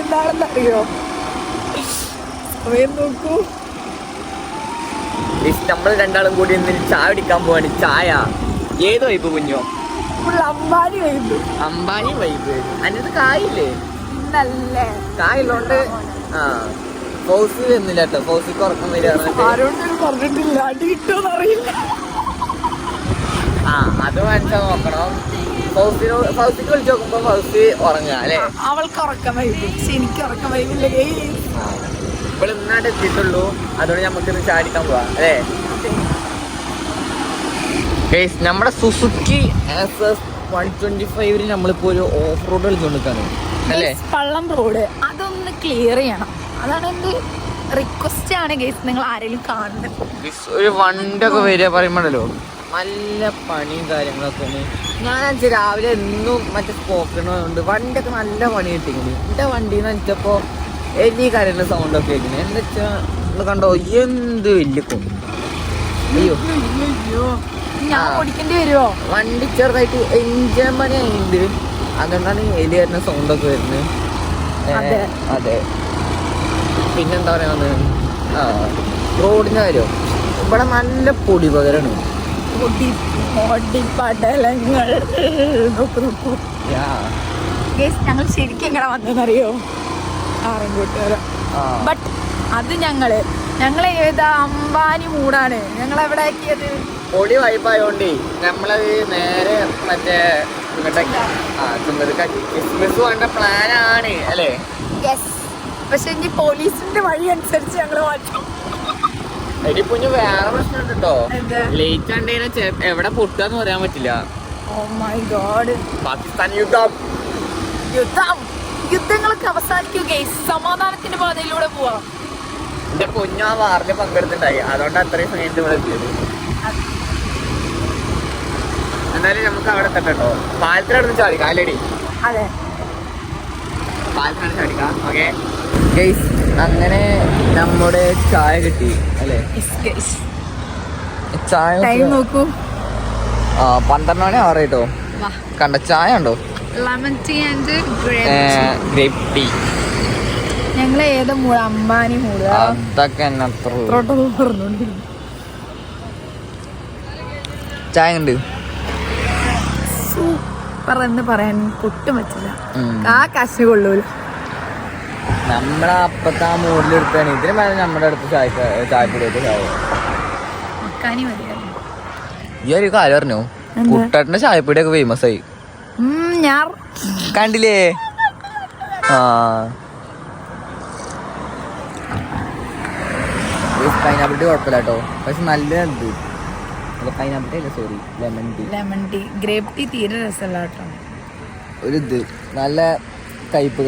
എന്താണെന്ന് അറിയോ? സമയം നോക്കൂ. നമ്മൾ രണ്ടാളും കൂടി ഇന്ന് ചായ കുടിക്കാൻ പോവാണ്. ചായ ഏത് വൈബ് കുഞ്ഞോ? അമ്പാനി വൈബ്. അമ്പാനി വൈബ്. അതിനകത്ത് കായില്ലേ? നല്ലേ കായുള്ളോണ്ട് ഫൗസ് വരുന്നില്ല കേട്ടോ. ഫൗസിക്ക് ഉറക്കം വരിക. ആരോടും പറഞ്ഞിട്ടില്ല, അടി കിട്ടുമെന്ന് അറിയില്ല. അത് മനസ്സിലാ നോക്കണം. ഫൗസിക്ക് വിളിച്ചു നോക്കുമ്പോ ഫൗസി ഉറങ്ങുക അല്ലേ? അവൾക്ക് ഉറക്കം വൈബ്, പക്ഷെ എനിക്ക് ഉറക്കം വൈബില്ല. ഇപ്പോൾ ഇന്നാണ്ട് എത്തിയിട്ടുള്ളൂ. അതുകൊണ്ട് നമുക്കിന്ന് ചാടിക്കാൻ പോവാ അല്ലേ? നമ്മുടെ സുസുക്കി SF125 നമ്മളിപ്പോ ഒരു ഓഫ് റോഡ് കളിച്ചുകൊണ്ടിരിക്കാണ് അല്ലേ? പള്ളം റോഡ് അതൊന്ന് ക്ലിയർ ചെയ്യണം. അതാണ് എന്റെ റിക്വസ്റ്റ് ആണ് ഗൈസ്. നിങ്ങൾ ആരെങ്കിലും കാണുന്നത് ഒരു വണ്ടിയൊക്കെ വരിക പറയുമ്പോഴല്ലോ നല്ല പണിയും കാര്യങ്ങളൊക്കെ ആണ്. ഞാൻ രാവിലെ എന്നും മറ്റേ പോക്കണതുകൊണ്ട് വണ്ടിയൊക്കെ നല്ല പണി കിട്ടിക്കുന്നു. എൻ്റെ വണ്ടിന്ന് വെച്ചപ്പോ എല്ലാ കാര്യങ്ങളുടെ സൗണ്ടൊക്കെ കേൾക്കുന്നത്. എന്താ വെച്ചാൽ നിങ്ങൾ കണ്ടോ എന്ത് വലിയ കൊമ്പ്. അയ്യോ ഞാൻ ഓടിക്കേണ്ടി വരുമോ? വണ്ടി ചെറുതായിട്ട് എൻജിൻ പണി ആയിട്ട് അതുകൊണ്ടാണ് എലി വരുന്ന സൗണ്ടൊക്കെ വരുന്നത്. അതെ. പിന്നെന്താ പറയാ, റോഡിന്റെ കാര്യം ഇവിടെ നല്ല പൊടി പകരാണ്. ഞങ്ങൾ ശരിക്കും എങ്ങനെ വന്നറിയോ? ആറൻകൂട്ടുകാര. ബട്ട് അത് ഞങ്ങള് ഏതാ അമ്പാനി മൂടാണ് ഞങ്ങൾ എവിടെ ആക്കിയത്. പൊടി വൈബായോണ്ടേ നമ്മളത് നേരെ മറ്റേ ക്രിസ്മസ് വേണ്ട പ്ലാനാണ് അല്ലേ? പക്ഷെ ഇനി പോലീസിന്റെ വഴി അനുസരിച്ച് ഞങ്ങള് മാറ്റും. എടി കുഞ്ഞു വേറെ പ്രശ്നം കേട്ടോ. ലേറ്റ് കണ്ടതിനെ എവിടെ പൊട്ടാന്ന് പറയാൻ പറ്റില്ല. Oh my God. പാകിസ്ഥാൻ യുദ്ധങ്ങളൊക്കെ അവസാനിക്കൂ ഗൈസ്. സമാധാനത്തിന്റെ പാതയിലൂടെ പോവാം. എന്റെ കുഞ്ഞു ആ വാറിൽ പങ്കെടുത്തിട്ടുണ്ടായി. അതുകൊണ്ട് അത്രയും സമയത്ത് ഇവിടെ എത്തിയത്. എന്തായാലും നമുക്ക് അവിടെ എത്തട്ടോ. പാലത്തിനടുത്ത് ചാടിക്കാം അല്ലേടി? അതെ, പാലത്തിനടുത്ത് ചാടിക്കാം. ഓക്കെ ഗൈസ്, അങ്ങനെ നമ്മുടെ ചായ കിട്ടി അല്ലേ? ചായ നോക്കൂ. 12 മണി ആറ് കേട്ടോ. കണ്ട ചായ ഉണ്ടോ? Lemon tea and grape tea. ഞങ്ങള് ഏതാ മൂട? അമ്പാനി മൂട. അതൊക്കെ ചായ ഉണ്ട്. സൂപ്പർ എന്ന് പറയാൻ പൊട്ടും പറ്റില്ല. കാശ് കൊള്ളൂല. നമ്മളെ അപ്പത്തെ ആ മൂടിലെടുത്താണ്. ഇതിന് മേലെ നമ്മുടെ അടുത്ത് ചായപ്പൊടിയായിട്ട് ചായ. ഈ ഒരു കാര്യം പറഞ്ഞു, കുട്ടേട്ടന്റെ ചായപ്പൊടിയൊക്കെ ഫേമസ് ആയി. കണ്ടില്ലേ? പൈനാപ്പിൾ ടീ കുഴപ്പമില്ല കേട്ടോ. പക്ഷെ നല്ല പൈനാപ്പിൾ ടീ അല്ല, sorry, lemon tea. Grape tea തീരെ രസമല്ല കേട്ടോ. ഒരു നല്ല കയ്പ്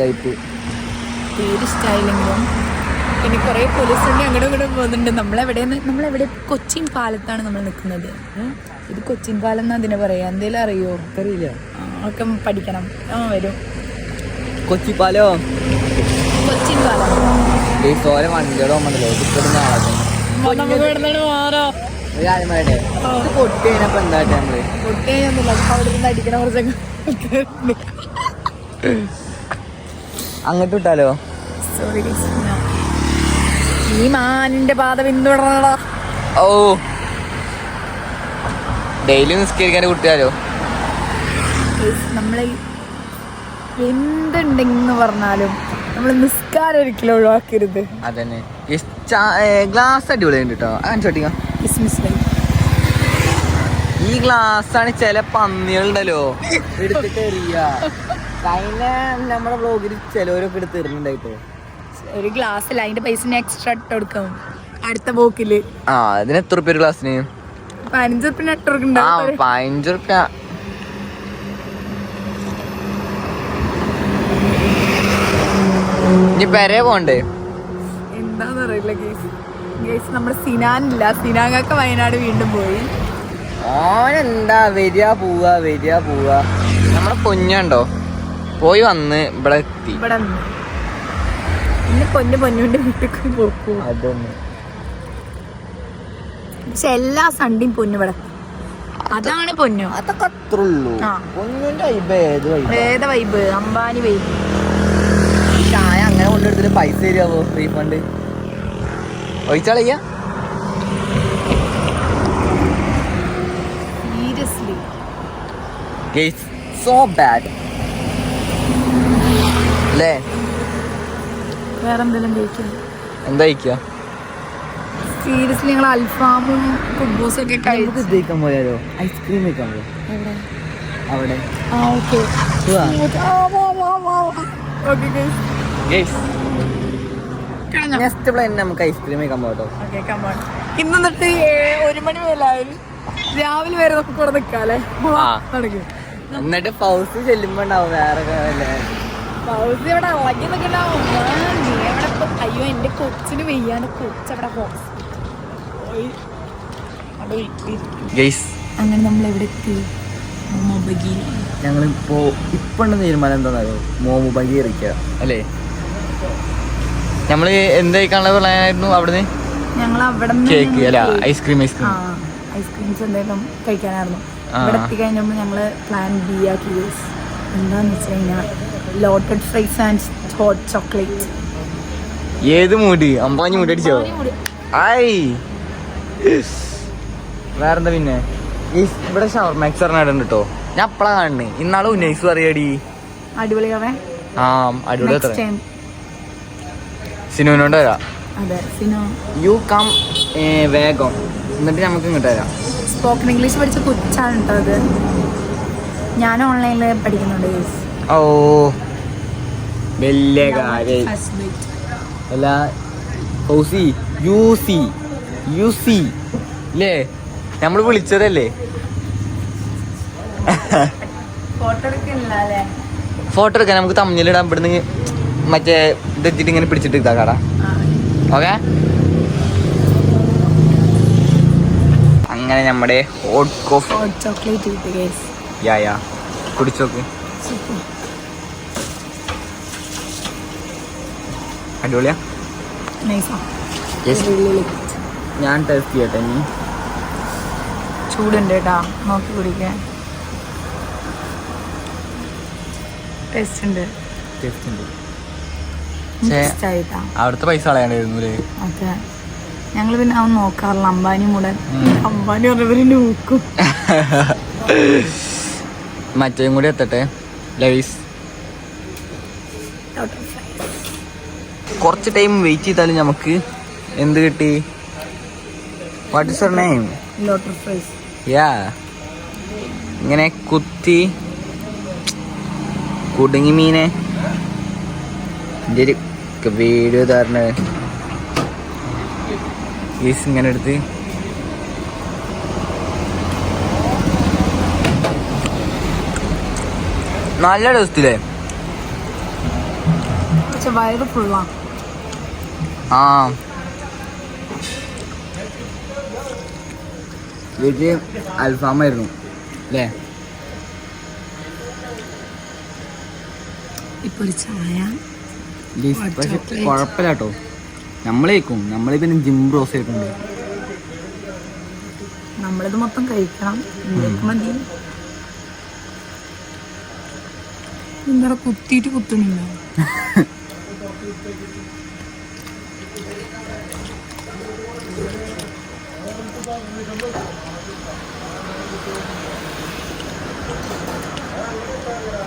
തീരെ ഇഷ്ടമായില്ലെങ്കിലും. പിന്നെ കുറെ പോലീസ് വണ്ടി അങ്ങോട്ടും ഇങ്ങോട്ടും പോകുന്നുണ്ട്. നമ്മളെവിടെ കൊച്ചിൻ പാലത്താണ് നമ്മൾ നിൽക്കുന്നത്. ഇത് കൊച്ചിൻ പാലം എന്നാ അതിനെ പറയാ? എന്തേലും അറിയോ? അറിയില്ല. ഒക്കെ പഠിക്കണം. വരും. കൊച്ചി പാലോ? കൊച്ചിൻ പാലം. വണ്ടിയുടെ പൊട്ടിയപ്പോ എന്താ പൊട്ടിയൊന്നുമില്ല. അവിടെ നിന്ന് അടിക്കണ കുറച്ചൊക്കെ അങ്ങോട്ട് വിട്ടാലോ? സോറി, ഈ മാനിന്റെ പാത പിന്തുടരണടാ. ഓ, ഡെയിലി നിസ്കരിക്കാൻ കുട്ടിയാലോ? നമ്മളെ എന്തുണ്ടെന്ന് പറഞ്ഞാലും നമ്മൾ നിസ്കാരം ഒരിക്കലും ഒഴിവാക്കരുത്. അതന്നെ. ഗ്ലാസ് അടിപൊളിയുണ്ട് കേട്ടോ. അങ്ങനെ ചോട്ടിക്കാം. ഈ ഗ്ലാസ് ആണ് ചില പന്നികളുണ്ടല്ലോ എടുത്തിട്ട് എറിയ. കഴിഞ്ഞ നമ്മുടെ ബ്ലോഗിൽ ചിലവരൊക്കെ എടുത്ത് എറിഞ്ഞിട്ടുണ്ടായിട്ടോ. ഒരു ഗ്ലാസ്സിൽ അതിന്റെ പൈസ എക്സ്ട്രാ ഇട്ട് കൊടുക്കാം അടുത്ത പോക്കില്. അതിന് എത്ര രൂപ ഒരു ഗ്ലാസ്സിന്? 15 റുപ്യ ഇട്ട് കൊടുക്കണ്ട. 15 റുപ്യ. ഇനി പെരേ പോണ്ടേ? എന്താന്ന് അറിയില്ല ഗേസ്. നമ്മുടെ സിനാനില്ല. സിനാങ്കാക്ക വയനാട് വീണ്ടും പോയി. ഓനെന്താ വരിക പോവാ. നമ്മളെ കുഞ്ഞുണ്ടോ പോയി വന്ന് ഇവിടെ എത്തി. ഇവിടെ ഇന്ന് പൊന്നുകൊണ്ട് വീട്ടിൽ പോക്കൂ. അതൊന്നും. പക്ഷെ എല്ലാ സൺഡേയും പൊന്നു ഇവിടെ. അതാണ് പൊന്നു. അതൊക്കെ അത്രേ ഉള്ളൂ. പൊന്നുന്റെ വൈബ് ഏത് വൈബ്? അമ്പാനി വൈബ്. ചായ മാസത്തിൽ പൈസ തരുമോ റീഫണ്ട്? ഒഴിച്ചാളിയ സീരിയസ്ലി സോ ബാഡ് അല്ലേ? വേറെ എന്തെങ്കിലും കഴിക്കും? എന്താ കഴിക്കുക? സീരിയസ്ലി ഞങ്ങൾ അൽഫാമും കുബൂസും ഒക്കെ കഴിച്ചു. ഇത് കഴിക്കാൻ പോയാലോ? ഐസ്ക്രീം കഴിക്കാൻ പോയോ? അവിടെ നെക്സ്റ്റ് പ്ലാൻ നമുക്ക് ഐസ്ക്രീം കഴിക്കാൻ പോകട്ടോ. ഇന്ന് എന്നിട്ട് 1 മണി മേലായാലും രാവിലെ വരെ നമുക്ക് ഇവിടെ നിൽക്കാല്ലേ. എന്നിട്ട് പൗസ് ചെല്ലുമ്പോ ഉണ്ടാവും വേറെ പൗസ് ഇവിടെ ഇളകി നിൽക്കണ്ടാവും. അയ്യോ എന്റെ കൊച്ചിന് വെയ്യാണ്ട് കൊച്ചവിടെ അങ്ങനെ നമ്മൾ എവിടെ എത്തി? ഞങ്ങളിപ്പോ ഇപ്പണ്ട് തീരുമാനം എന്താണെന്നോ, മോമുബഗി ഇരിക്കുക അല്ലേ? നമ്മള് എന്ത് കഴിക്കാനുള്ള പ്ലാനായിരുന്നു അവിടുന്ന്? ഞങ്ങൾ അവിടെ കേക്ക് അല്ല ഐസ്ക്രീംസ് എന്തെങ്കിലും കഴിക്കാനായിരുന്നു. ഇവിടെ എത്തിക്കഴിഞ്ഞപ്പോൾ ഞങ്ങള് പ്ലാൻ ബി ആക്കി. എന്താന്ന് വെച്ച് കഴിഞ്ഞാൽ ലോട്ടഡ് ഫ്രൈസ് ആൻഡ് ഹോട്ട് ചോക്ലേറ്റ്. ഏത് മൂടി? അമ്പാഞ്ഞ് മൂടി അടിച്ചോ? ആയി വേറെന്താ പിന്നെ? ഇവിടെ ഷവർമ എക്സറിനായിട്ടുണ്ട് കേട്ടോ. ഞാൻ അപ്പളാ കാണണേ. ഇന്നാള് ഉന്നയിസ് പറയടി അടിപൊളിയാവേ. ആ അടിപൊളി. എത്ര സിനുവിനോണ്ട് വരാം. യു കം വേഗം, എന്നിട്ട് നമുക്ക് ഇങ്ങോട്ട് വരാം. സ്പോക്കൺ ഇംഗ്ലീഷ് പഠിച്ച കൊച്ചാണ് കേട്ടോ അത്. ഞാൻ ഓൺലൈനിൽ പഠിക്കുന്നുണ്ട്. ഓ വലിയ കാര്യം അല്ല. യു സി ഇല്ലേ? നമ്മൾ വിളിച്ചതല്ലേ? ഫോട്ടോ എടുക്കാൻ നമുക്ക് തമ്മിലിടാൻ. ഇവിടുന്ന് മറ്റേ ഇതെത്തിട്ട് ഇങ്ങനെ പിടിച്ചിട്ട് ഇതാ കട. ഓക്കെ, അങ്ങനെ നമ്മുടെ ഹോട്ട് കോഫി ചോക്ലേറ്റ് യാ കുടിച്ചോക്ക്. അടിപൊളിയാ. ഞാൻ ടേസ്റ്റ് ചെയ്യട്ടെ. ഇനി ചൂടുണ്ട് കേട്ടാ, നോക്കി കുടിക്കാൻ. ടേസ്റ്റ് ഉണ്ട്. അവിടുത്തെ പൈസ കളയാണ്ടായിരുന്നു. അതെ, ഞങ്ങൾ പിന്നെ അവൻ നോക്കാറില്ല. അംബാനി മുടൻ. അംബാനി പറഞ്ഞവര് നോക്കും. മറ്റേയും കൂടി എത്തട്ടെ. ലവീസ് കുറച്ച് ടൈം വെയിറ്റ് ചെയ്താലും നമുക്ക് എന്ത് കിട്ടി? What is your name? ലോട്ടർ ഫ്രൈസ്. യാ, ഇങ്ങനെ കുത്തി കുടുങ്ങി മീനെ. എൻ്റെ ഒരു വീഡിയോ തരണ ഈസ് ഇങ്ങനെ എടുത്ത് നല്ല ടേസ്റ്റില്ലേ? പക്ഷെ വയറ് ഫുള്ളാ. ആ വീട്ടിൽ അൽഫാമായിരുന്നു അല്ലേ? ഇപ്പൊ ഒരു ചായ. പക്ഷെ കുഴപ്പമില്ല കേട്ടോ. നമ്മളേക്കും പിന്നെ ജിം ബ്രോസ് ആയിട്ടുണ്ട്. നമ്മളിത് മൊത്തം കഴിക്കണം. മതി. എന്താ കുത്തിയിട്ട് കുത്തുന്നുണ്ടോ?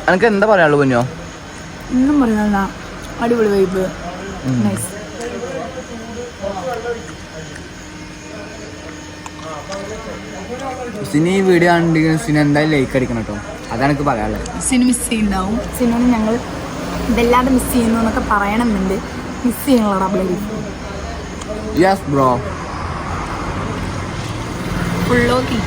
എനിക്ക് എന്താ പറയാനുള്ളൂ കുഞ്ഞോ? ഒന്നും പറയാനില്ല. അടിപൊളി വൈബ്. നൈസ്. സിനി ഈ വീഡിയോ ആണെങ്കിൽ സിനി എന്തായാലും ലൈക്ക് അടിക്കണം കേട്ടോ. അതാണ് എനിക്ക് പറയാനുള്ളത്. സിനി മിസ് ചെയ്യുന്നുണ്ടാവും. സിനിമ ഞങ്ങൾ ഇതല്ലാതെ മിസ് ചെയ്യുന്നു എന്നൊക്കെ പറയണമെന്നുണ്ട്. മിസ് ചെയ്യണല്ലോ ഡബിൾ. Yes bro. ഫുള്ളോക്കി.